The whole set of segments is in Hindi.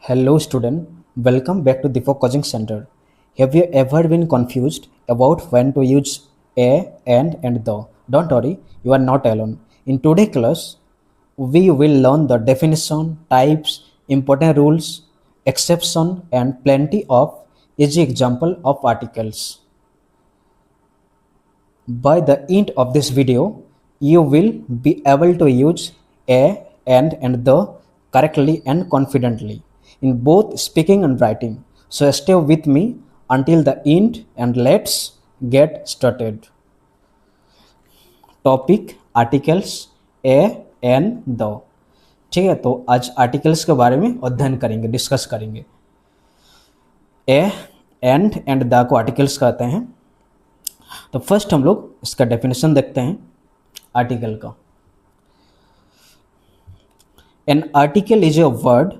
Hello student, welcome back to Deepak Coaching Center. Have you ever been confused about when to use a, and the? Don't worry, you are not alone. In today's class, we will learn the definition, types, important rules, exception and plenty of easy example of articles. By the end of this video, you will be able to use a, and the correctly and confidently in both speaking and writing. So stay with me until the end and let's get started. Topic articles a an the. ठीक है, तो आज आर्टिकल्स के बारे में अध्ययन करेंगे, डिस्कस करेंगे। ए एंड द को आर्टिकल्स कहते हैं। तो फर्स्ट हम लोग इसका डेफिनेशन देखते हैं आर्टिकल का। An article is a word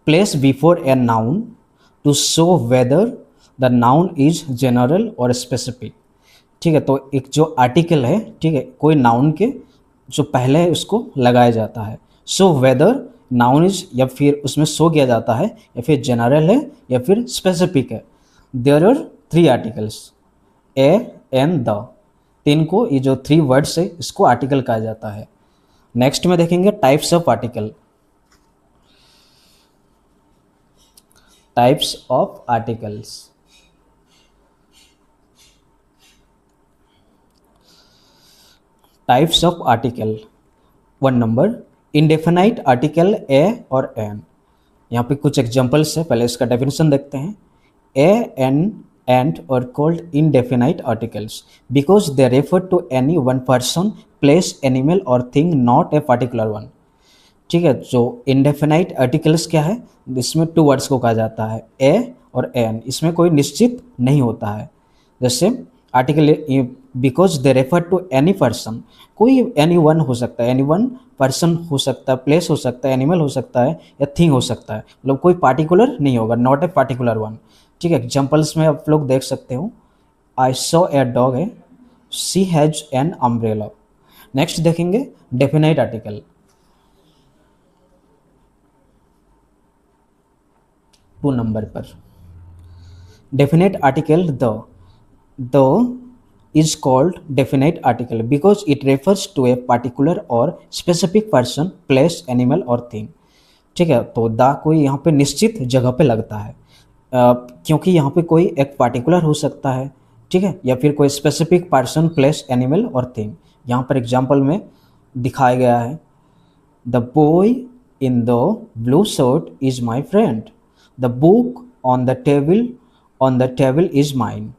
place before a noun to show whether the noun is general और स्पेसिफिक। ठीक है, तो एक जो आर्टिकल है, ठीक है, कोई नाउन के जो पहले है उसको लगाया जाता है। सो वेदर नाउन इज, या फिर उसमें शो किया जाता है, या फिर जनरल है या फिर स्पेसिफिक है। There are 3 articles, a an the, तीन को, ये जो 3 वर्ड्स है इसको आर्टिकल कहा जाता है। नेक्स्ट में देखेंगे types of article. Types of articles, types of article. 1 number, indefinite article a और एन। यहाँ पे कुछ एग्जांपल्स है, पहले इसका डेफिनेशन देखते हैं। A N and are called indefinite articles because they refer to any one person, place, animal or thing, not a particular one. ठीक है, जो indefinite articles क्या है, इसमें 2 वर्ड्स को कहा जाता है, a और an। इसमें कोई निश्चित नहीं होता है। जैसे article because they refer to any person, कोई एनी वन हो सकता है, एनी वन पर्सन हो सकता है, प्लेस हो सकता है, एनिमल हो सकता है या थिंग हो सकता है, मतलब कोई पार्टिकुलर नहीं होगा, नॉट ए पार्टिकुलर वन। ठीक है, एग्जाम्पल्स में आप लोग देख सकते हो। आई सॉ ए डॉग है, she has an umbrella. Next देखेंगे डेफिनाइट आर्टिकल। टू नंबर पर definite article the is called definite article because it refers to a particular or specific person, place, animal or thing. ठीक है, तो द कोई यहाँ पे निश्चित जगह पे लगता है, क्योंकि यहाँ पे कोई एक पार्टिकुलर हो सकता है, ठीक है, या फिर कोई स्पेसिफिक पर्सन, प्लेस, एनिमल और थिंग। यहाँ पर एग्जाम्पल में दिखाया गया है, the boy in the blue shirt is my friend, the book on the table is mine.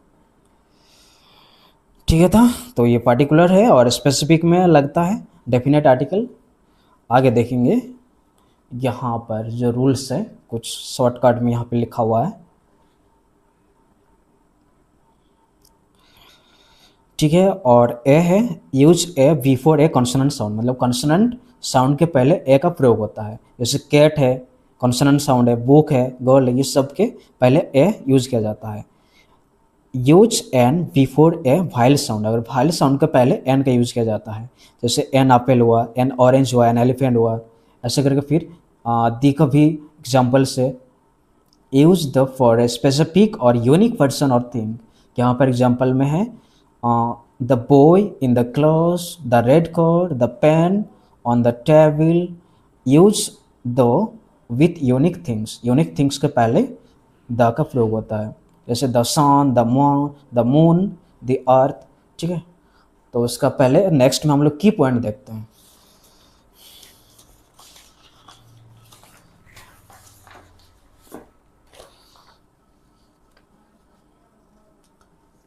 ठीक है था, तो ये पार्टिकुलर है और स्पेसिफिक में लगता है डेफिनेट आर्टिकल। आगे देखेंगे, यहाँ पर जो रूल्स है कुछ शॉर्टकट में यहाँ पे लिखा हुआ है। ठीक है, और ए है, use a before a consonant sound, मतलब कॉन्सोनेंट साउंड के पहले ए का प्रयोग होता है। जैसे कैट है, कॉन्सोनेंट साउंड है, बुक है, गर्ल है, ये सब के पहले ए यूज किया जाता है। Use an before a vowel sound, अगर वाइल साउंड के पहले एन का यूज किया जाता है, जैसे एन एप्पल हुआ, एन ऑरेंज हुआ, एन एलिफेंट हुआ, ऐसे करके। फिर दी का भी एग्जाम्पल से use the for a specific और यूनिक पर्सन और थिंग। यहाँ पर एग्जाम्पल में है the boy in the class, the red car, the pen on the table. Use the with unique things, unique things के पहले द का प्रयोग होता है, जैसे the sun, the moon, the earth. ठीक है, तो इसका पहले नेक्स्ट में हम लोग की पॉइंट देखते हैं।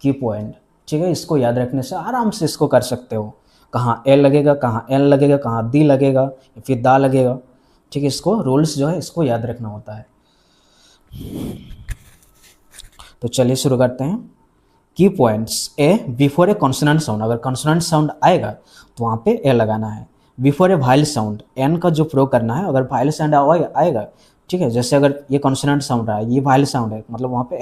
की पॉइंट, ठीक है, इसको याद रखने से आराम से इसको कर सकते हो। कहाँ ए लगेगा, कहाँ एन लगेगा, कहाँ दी लगेगा या फिर दा लगेगा। ठीक है, इसको रूल्स जो है इसको याद रखना होता है। तो चलिए शुरू करते हैं। Key points, a before a consonant sound, अगर कॉन्सोनेंट साउंड आएगा तो वहाँ पे ए लगाना है। Before a vowel sound, an का जो प्रयोग करना है, अगर वाइल साउंड आएगा, ठीक है, जैसे अगर ये कॉन्सोनेंट साउंड है, ये वाइल साउंड है, मतलब वहाँ पे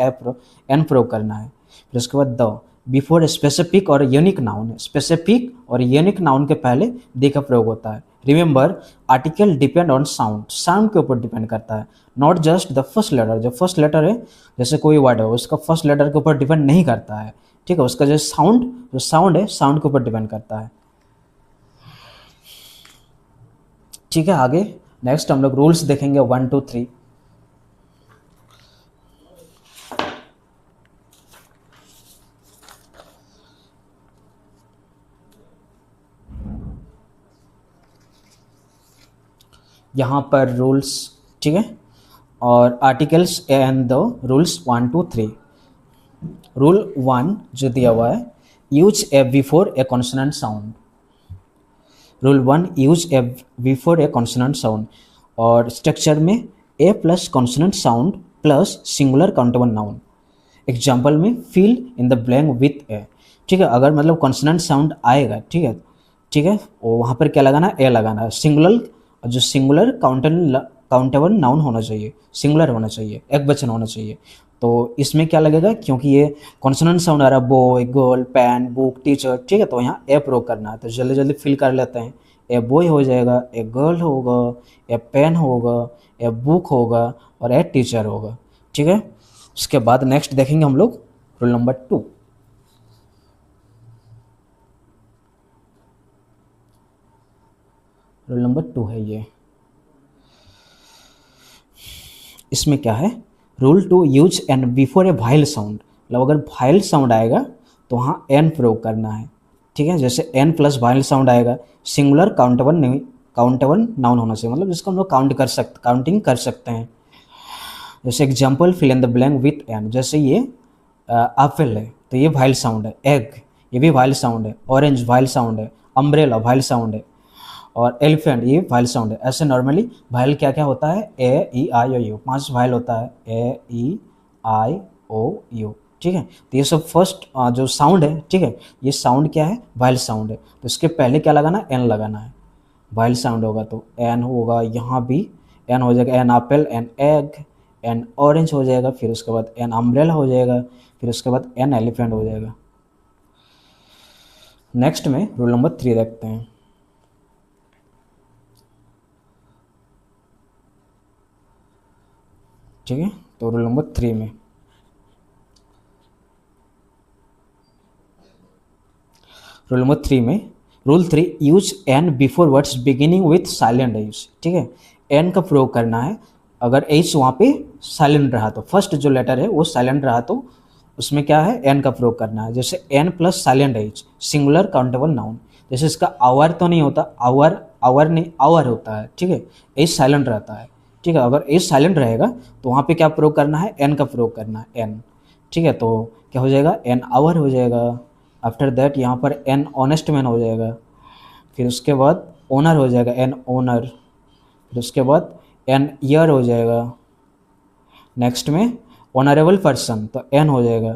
एन प्रयोग करना है। फिर उसके बाद द, बिफोर स्पेसिफिक और यूनिक नाउन है, स्पेसिफिक और यूनिक नाउन के पहले दी का प्रयोग होता है। Remember article depend on sound, sound के ऊपर डिपेंड करता है, not just the first letter. जो फर्स्ट लेटर है जैसे कोई वर्ड है उसका फर्स्ट लेटर के ऊपर डिपेंड नहीं करता है, ठीक है, उसका जो साउंड है साउंड के ऊपर डिपेंड करता है। ठीक है, आगे नेक्स्ट हम लोग रूल्स देखेंगे 1 2 3। यहाँ पर रूल्स, ठीक है, और articles and the rules 1 2 3। Rule 1 जो दिया हुआ है, use a before a consonant sound. Rule 1 use a before a consonant sound, और स्ट्रक्चर में a plus consonant sound plus singular countable noun. Example में fill in the blank with a, ठीक है, अगर मतलब कॉन्सोनेंट साउंड आएगा, ठीक है, ठीक है, और वहाँ पर क्या लगाना है, ए लगाना है। सिंगुलर, जो सिंगुलर काउंटेबल नाउन होना चाहिए, सिंगुलर होना चाहिए, एक वचन होना चाहिए। तो इसमें क्या लगेगा, क्योंकि ये कॉन्सोनेंट साउंड आ रहा है, boy, girl, pen, book, teacher, ठीक है, तो यहाँ ए प्रयोग करना है। तो जल्दी जल्दी फिल कर लेते हैं। ए बॉय हो जाएगा, ए गर्ल होगा, ए पेन होगा, ए बुक होगा और ए टीचर होगा, ठीक है। उसके बाद नेक्स्ट देखेंगे हम लोग रूल नंबर 2। रूल नंबर 2 है ये। इसमें क्या है, rule 2 use an before a vowel sound, मतलब अगर वाइल साउंड आएगा तो वहाँ एन प्रयोग करना है, ठीक है। जैसे एन प्लस वाइल साउंड आएगा, सिंगुलर काउंटेबल नाउन होना चाहिए, मतलब जिसको हम लोग काउंटिंग कर सकते हैं। जैसे example fill in the blank with an, जैसे ये एप्पल है तो ये वाइल साउंड है, एग ये भी वाइल साउंड है, ऑरेंज वाइल साउंड है, अम्ब्रेला वाइल साउंड है, और एलिफेंट ये वाइल साउंड है। ऐसे नॉर्मली वाइल क्या क्या होता है, ए ई आई ओ यू, 5 वाइल होता है, ए ई आई ओ यू, ठीक है। तो ये सब फर्स्ट जो साउंड है, ठीक है, ये साउंड क्या है, वाइल साउंड है। तो इसके पहले क्या लगाना है, एन लगाना है। वाइल साउंड होगा तो एन होगा, यहाँ भी एन हो जाएगा, an apple, an egg, an orange हो जाएगा, फिर उसके बाद एन अम्ब्रेला हो जाएगा, फिर उसके बाद एन एलिफेंट हो जाएगा। नेक्स्ट में रूल नंबर 3 देखते हैं। ठीक है, तो रूल नंबर 3 में rule 3 use an before words beginning with silent H, ठीक है। एन का प्रयोग करना है अगर एच वहाँ पे साइलेंट रहा तो, फर्स्ट जो लेटर है वो साइलेंट रहा तो उसमें क्या है, एन का प्रयोग करना है। जैसे an plus silent h, singular countable noun. जैसे इसका आवर तो नहीं होता, आवर नहीं, आवर होता है, ठीक है, एच साइलेंट रहता है, ठीक है। अगर एच साइलेंट रहेगा तो वहाँ पे क्या प्रयोग करना है, एन का प्रयोग करना है, एन, ठीक है। तो क्या हो जाएगा, एन आवर हो जाएगा। आफ्टर दैट यहाँ पर एन ऑनेस्ट मैन हो जाएगा, फिर उसके बाद ओनर हो जाएगा, एन ओनर, फिर उसके बाद एन ईयर हो जाएगा। नेक्स्ट में ऑनरेबल पर्सन, तो एन हो जाएगा,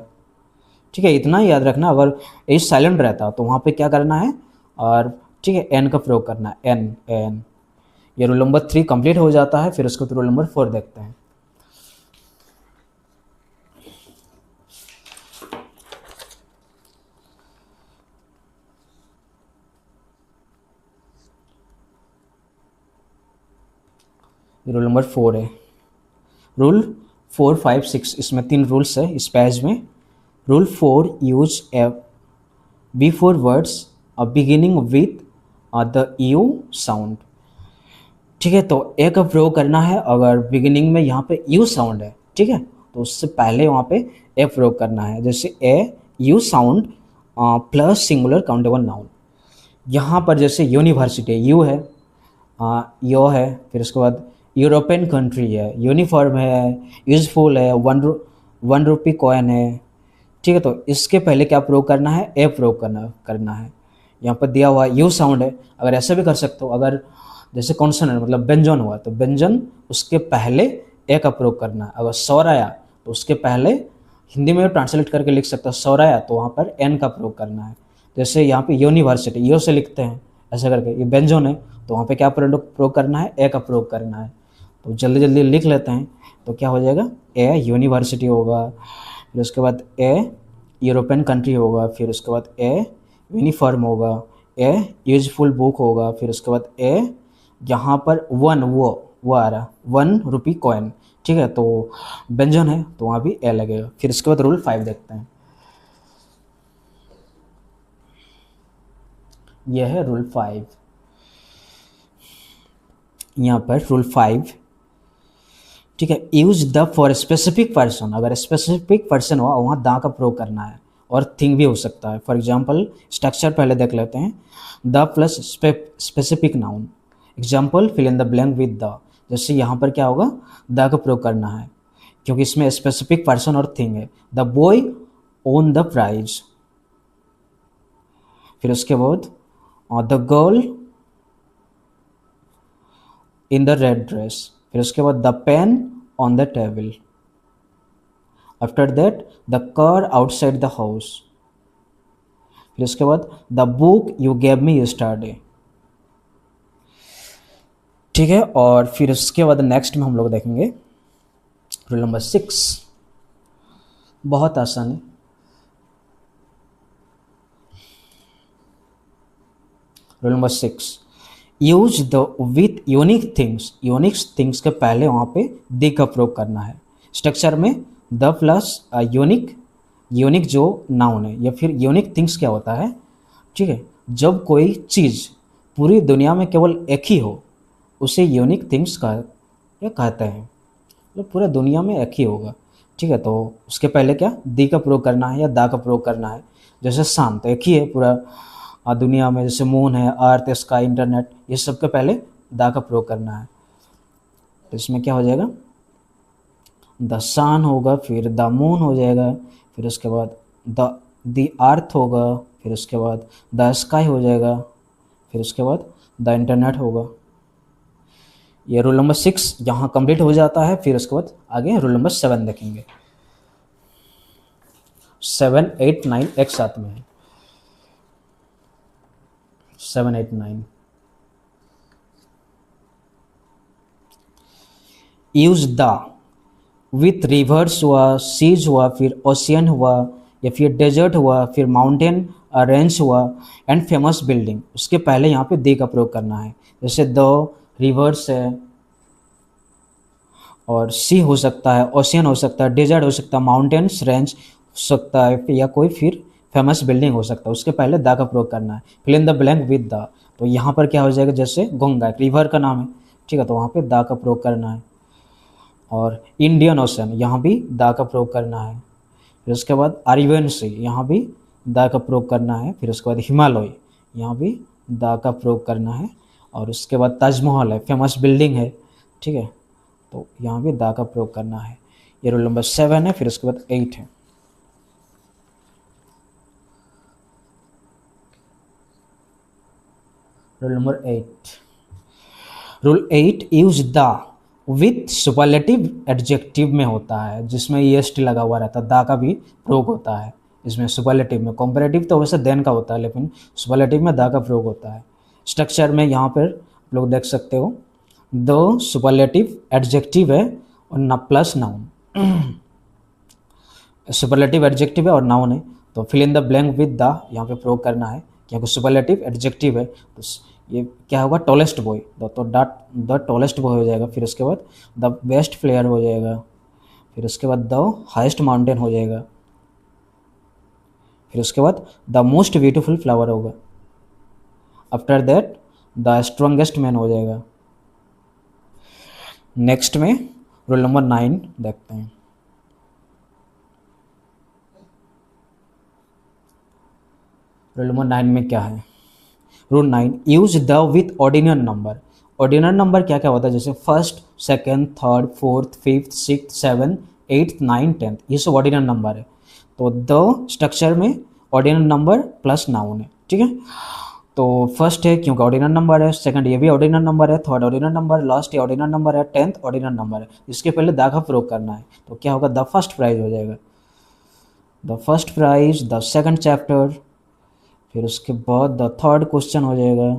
ठीक है। इतना ही याद रखना, अगर एच साइलेंट रहता तो वहाँ पे क्या करना है, और ठीक है, एन का प्रयोग करना है, एन एन। ये रूल नंबर 3 कंप्लीट हो जाता है। फिर उसको रूल नंबर 4 देखते हैं। रूल नंबर 4 है, रूल 4 5 6, इसमें 3 रूल्स है इस पेज में। Rule 4 use a before words beginning with the you sound, ठीक है। तो ए का प्रयोग करना है अगर बिगिनिंग में यहाँ पे यू साउंड है, ठीक है, तो उससे पहले वहाँ पे ए प्रयोग करना है। जैसे a U sound plus singular countable noun. यहाँ पर जैसे यूनिवर्सिटी यू है, यो है, फिर उसके बाद यूरोपियन कंट्री है, यूनिफॉर्म है, यूजफुल है, 1 रुपी कॉइन है, ठीक है। तो इसके पहले क्या प्रयोग करना है, ए प्रयोग करना है। यहाँ पर दिया हुआ यू साउंड है, अगर ऐसा भी कर सकते हो, अगर जैसे कॉन्सोनेंट मतलब व्यंजन हुआ तो व्यंजन उसके पहले ए का प्रयोग करना है। अगर सौर आया तो उसके पहले, हिंदी में ट्रांसलेट करके लिख सकता है, सौर आया तो वहाँ पर एन का प्रयोग करना है। जैसे यहाँ पे यूनिवर्सिटी यो से लिखते हैं ऐसा करके, ये व्यंजन है तो वहाँ पे क्या प्रयोग करना है, ए का प्रयोग करना है। तो जल्दी जल्दी लिख लेते हैं। तो क्या हो जाएगा, ए यूनिवर्सिटी होगा, फिर उसके बाद ए यूरोपियन कंट्री होगा, फिर उसके बाद ए यूनिफॉर्म होगा, ए यूजफुल बुक होगा, फिर उसके बाद ए यहाँ पर वन वो आ रहा 1 रुपी कॉइन, ठीक है, तो व्यंजन है तो वहाँ भी ए लगेगा। फिर इसके बाद रूल 5 देखते हैं। यह है रूल 5। यहाँ पर रूल 5, ठीक है, use the for specific person, अगर स्पेसिफिक पर्सन हुआ वहाँ द का प्रयोग करना है, और थिंग भी हो सकता है। फॉर एग्जाम्पल स्ट्रक्चर पहले देख लेते हैं। The plus specific noun, example fill in the blank with the, जैसे यहाँ पर क्या होगा, द का प्रयोग करना है क्योंकि इसमें स्पेसिफिक पर्सन और थिंग है। The boy won the prize, फिर उसके बाद the girl in the red dress, फिर उसके बाद the pen on the table, after that the car outside the house, फिर उसके बाद the book you gave me yesterday, ठीक है। और फिर उसके बाद नेक्स्ट में हम लोग देखेंगे रूल नंबर 6, बहुत आसान है। Rule number 6, use the with unique things, unique things के पहले वहाँ पे द का प्रयोग करना है। स्ट्रक्चर में द प्लस यूनिक, यूनिक जो नाउन है, या फिर यूनिक थिंग्स क्या होता है, ठीक है, जब कोई चीज़ पूरी दुनिया में केवल एक ही हो उसे यूनिक थिंग्स कहते हैं, मतलब पूरे दुनिया में एक ही होगा, ठीक है। तो उसके पहले क्या द का प्रयोग करना है या दा का प्रयोग करना है। जैसे सन तो एक ही है पूरा दुनिया में, जैसे मून है, अर्थ, स्काई, इंटरनेट, ये सब के पहले दा का प्रयोग करना है। तो इसमें क्या हो जाएगा, द सन होगा, फिर द मून हो जाएगा, फिर उसके बाद द अर्थ होगा, फिर उसके बाद द स्काई हो जाएगा, फिर उसके बाद द इंटरनेट होगा। ये रूल नंबर 6 यहाँ कंप्लीट हो जाता है। फिर उसके बाद आगे रूल नंबर 7 देखेंगे। 7, 8, 9 एक साथ में है। 7, 8, 9 यूज द विथ रिवर्स हुआ, सीज हुआ, फिर ओशियन हुआ, या फिर डेजर्ट हुआ, फिर माउंटेन रेंज हुआ, एंड फेमस बिल्डिंग, उसके पहले यहाँ पे दे का प्रयोग करना है। जैसे द रिवर्स है, और सी हो सकता है, ओशियन हो सकता है, डेजर्ट हो सकता है, माउंटेन्स रेंज हो सकता है, या कोई फिर फेमस बिल्डिंग हो सकता है, उसके पहले द का प्रयोग करना है। Fill in the blank with the, तो यहाँ पर क्या हो जाएगा, जैसे गंगा एक रिवर का नाम है, ठीक है, तो वहाँ पे द का प्रयोग करना है। और इंडियन ओशन, यहाँ भी द का प्रयोग करना है। फिर उसके बाद अरेबियन सी, यहाँ भी द का प्रयोग करना है। फिर उसके बाद हिमालय, यहाँ भी द का प्रयोग करना है। और उसके बाद ताजमहल है, फेमस बिल्डिंग है, ठीक है, तो यहाँ भी द का प्रयोग करना है। ये रूल नंबर 7 है। फिर उसके बाद 8 है। Rule number 8, rule 8 use the with superlative adjective में होता है, जिसमें EST लगा हुआ रहता है, द का भी प्रयोग होता है इसमें सुपरलेटिव में। कॉम्परेटिव तो वैसे देन का होता है, लेकिन सुपरलेटिव में द का प्रयोग होता है। स्ट्रक्चर में यहाँ पर लोग देख सकते हो, द सुपरलेटिव एडजेक्टिव है और न प्लस नाउन, सुपरलेटिव एडजेक्टिव है और नाउन है, तो fill in the blank with the यहाँ पे प्रयोग करना है, क्योंकि सुपरलेटिव एडजेक्टिव है। तो ये क्या होगा, टॉलेस्ट बॉय, तो द टॉलेस्ट बॉय हो जाएगा। फिर उसके बाद द बेस्ट प्लेयर हो जाएगा। फिर उसके बाद द हाइस्ट माउंटेन हो जाएगा। फिर उसके बाद द मोस्ट ब्यूटीफुल फ्लावर होगा। After that the strongest man हो जाएगा। नेक्स्ट में रूल नंबर 9 देखते हैं। रूल नंबर 9 में क्या है, rule 9 use the with ordinal number. Ordinal number क्या क्या होता है, जैसे first, second, third, fourth, fifth, sixth, seven, eighth, 9, 10, ये सब ऑर्डिनल नंबर है। तो द स्ट्रक्चर में ऑर्डिनल नंबर प्लस नाउन है, ठीक है। तो फर्स्ट है क्योंकि ऑर्डिनल नंबर है, सेकंड ये भी ऑर्डिनल नंबर है, थर्ड ऑर्डिनल नंबर, लास्ट ये ऑर्डिनल नंबर है, 10th ऑर्डिनल नंबर है। इसके पहले द का प्रयोग करना है, तो क्या होगा, द फर्स्ट प्राइज हो जाएगा, the first prize, the second chapter. फिर उसके बाद द थर्ड क्वेश्चन हो जाएगा।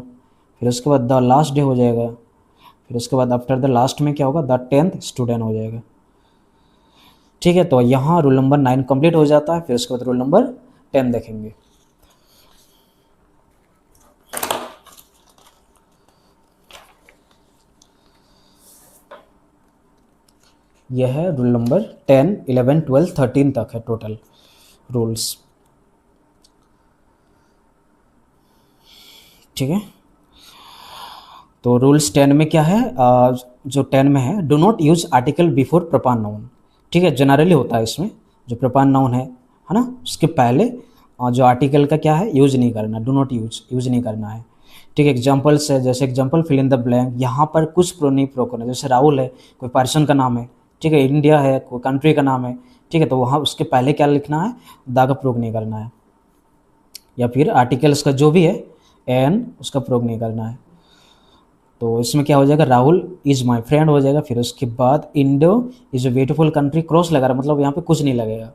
फिर उसके बाद द लास्ट डे हो जाएगा। फिर उसके बाद आफ्टर द लास्ट में क्या होगा, द 10th स्टूडेंट हो जाएगा। ठीक है, तो यहाँ रूल नंबर 9 कंप्लीट हो जाता है। फिर उसके बाद रूल नंबर 10 देखेंगे। यह है रूल नंबर 10, 11, 12, 13 तक है टोटल रूल्स। ठीक है, तो रूल्स 10 में क्या है, जो 10 में है, do not use article before proper noun. ठीक है, जनरली होता है इसमें, जो प्रपान नाउन है ना, उसके पहले जो आर्टिकल का क्या है, यूज नहीं करना, डू नॉट यूज नहीं करना है। ठीक है, एग्जाम्पल्स है, जैसे example fill in the blank, यहाँ पर कुछ प्रो नहीं प्रो करना, जैसे राहुल है, कोई पर्सन का नाम है। ठीक है, इंडिया है, कोई कंट्री का नाम है। ठीक है, तो वहाँ उसके पहले क्या लिखना है, दा का प्रयोग नहीं करना है, या फिर आर्टिकल्स का जो भी है एन उसका प्रयोग नहीं करना है। तो इसमें क्या हो जाएगा, राहुल इज माई फ्रेंड हो जाएगा। फिर उसके बाद Indo is a beautiful country, cross लगा रहा, मतलब यहाँ पे कुछ नहीं लगेगा।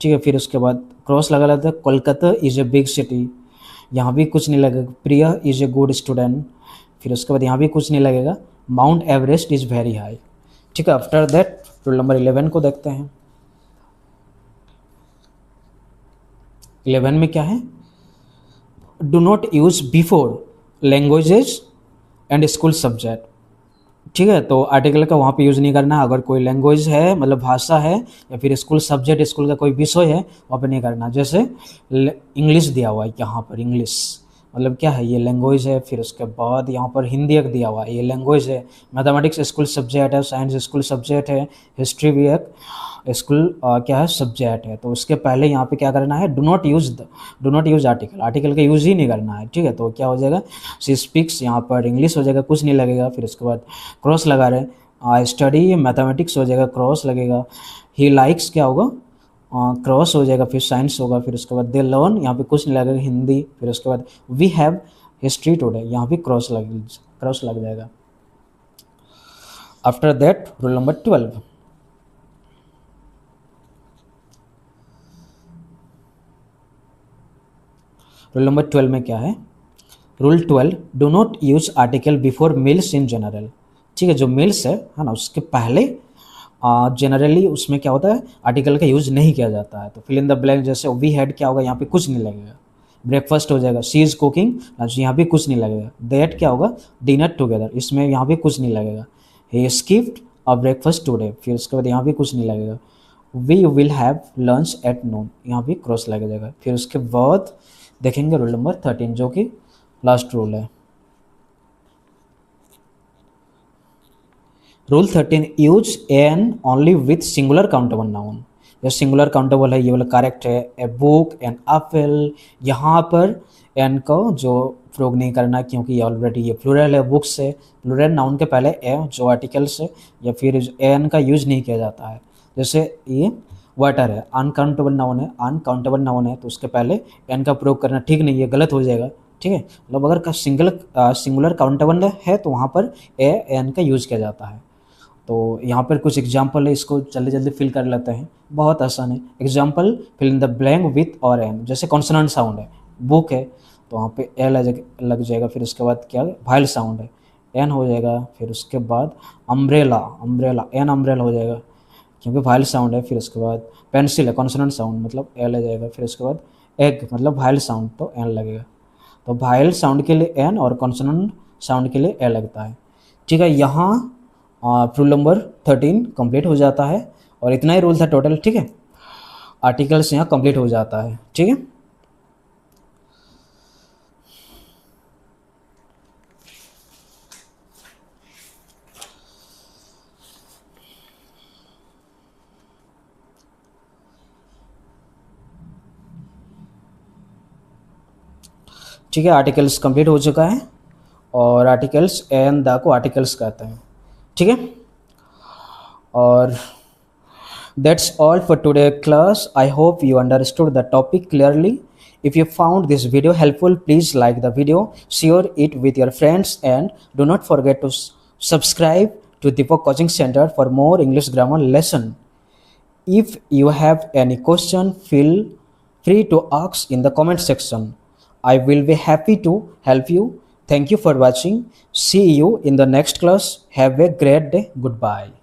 ठीक है, फिर उसके बाद क्रॉस लगा लेते हैं, Kolkata is a big city, यहाँ भी कुछ नहीं लगेगा। प्रिया इज ए गुड स्टूडेंट, फिर उसके बाद यहाँ भी कुछ नहीं लगेगा। Mount Everest is very high. ठीक है, आफ्टर दैट रूल नंबर 11 को देखते हैं। 11 में क्या है, do not use before languages and school subject. ठीक है, तो आर्टिकल का वहाँ पे यूज़ नहीं करना है। अगर कोई लैंग्वेज है, मतलब भाषा है, या फिर स्कूल सब्जेक्ट, स्कूल का कोई विषय है, वहाँ पे नहीं करना। जैसे इंग्लिश दिया हुआ है यहाँ पर, इंग्लिश मतलब क्या है, ये लैंग्वेज है। फिर उसके बाद यहाँ पर हिंदी एक दिया हुआ है, ये लैंग्वेज है। मैथमेटिक्स स्कूल सब्जेक्ट है, साइंस स्कूल सब्जेक्ट है, हिस्ट्री भी एक स्कूल क्या है, सब्जेक्ट है। तो उसके पहले यहाँ पे क्या करना है, do not use article, article का यूज़ ही नहीं करना है। ठीक है, तो क्या हो जाएगा, सी स्पीक्स, यहाँ पर इंग्लिश हो जाएगा, कुछ नहीं लगेगा। फिर उसके बाद क्रॉस लगा रहे हैं, स्टडी मैथमेटिक्स हो जाएगा, क्रॉस लगेगा। ही लाइक्स क्या होगा, क्रॉस हो जाएगा। फिर साइंस होगा। फिर उसके बाद दे लर्न, यहाँ पे कुछ नहीं लगेगा, हिंदी। फिर उसके बाद वी हैव हिस्ट्री टुडे, यहाँ पे क्रॉस लग जाएगा। After that rule number 12। Rule number 12 में क्या है, rule 12, do not use article before meals in general. ठीक है, जो मील्स है ना, उसके पहले जनरली उसमें क्या होता है, आर्टिकल का यूज नहीं किया जाता है। तो फिल इन द ब्लैंक, जैसे वी हैड क्या होगा, यहाँ पे कुछ नहीं लगेगा। ब्रेकफास्ट हो जाएगा, शी इज कुकिंग, यहाँ भी कुछ नहीं लगेगा। दैट क्या होगा, डिनर टुगेदर, इसमें यहाँ भी कुछ नहीं लगेगा। He skipped a breakfast today, फिर उसके बाद यहाँ भी कुछ नहीं लगेगा। We will have lunch at noon, यहाँ भी क्रॉस लग जाएगा। फिर उसके बाद देखेंगे रूल नंबर 13, जो कि लास्ट रूल है। Rule 13, use N only with singular countable noun. जो सिंगुलर काउंटेबल है, ये वाला करेक्ट है। ए बुक, एन एप्पल, यहाँ पर एन को जो प्रयोग नहीं करना, क्योंकि ये ऑलरेडी ये प्लूरल है, बुक्स है। प्लूरल नाउन के पहले ए जो आर्टिकल्स है, या फिर एन का यूज नहीं किया जाता है। जैसे ये वाटर है, अनकाउंटेबल नाउन है, अनकाउंटेबल नाउन है, तो उसके पहले एन का प्रयोग करना ठीक नहीं है, गलत हो जाएगा। ठीक है, मतलब अगर का सिंगुलर काउंटेबल है तो वहाँ पर ए एन का यूज किया जाता है। तो यहाँ पर कुछ एग्जाम्पल है, इसको जल्दी जल्दी फिल कर लेते हैं, बहुत आसान है। Example fill in the blank with और एन, जैसे कॉन्सोनेंट साउंड है, बुक है, तो वहाँ पे ए लग जाएगा। फिर उसके बाद क्या है, वाइल साउंड है, एन हो जाएगा। फिर उसके बाद अम्ब्रेला, एन अम्ब्रेला हो जाएगा, क्योंकि वाइल साउंड है। फिर उसके बाद पेंसिल है, कॉन्सोनेंट साउंड, मतलब ए लग जाएगा। फिर उसके बाद एग, मतलब वाइल साउंड, तो एन लगेगा। तो वाइल साउंड के लिए एन और कॉन्सोनेंट साउंड के लिए ए लगता है। ठीक है, यहाँ रूल नंबर 13 कंप्लीट हो जाता है, और इतना ही रूल था टोटल। ठीक है, आर्टिकल्स यहाँ कंप्लीट हो जाता है। ठीक है, ठीक है, आर्टिकल्स कंप्लीट हो चुका है, और आर्टिकल्स एन द को आर्टिकल्स कहते हैं। ठीक है, और that's all for today class. I hope you understood the topic clearly. If you found this video helpful, please like the video, share it with your friends, and do not forget to subscribe to Deepak Coaching Center for more English grammar lesson. If you have any question, feel free to ask in the comment section. I will be happy to help you. Thank you for watching. See you in the next class. Have a great day. Goodbye.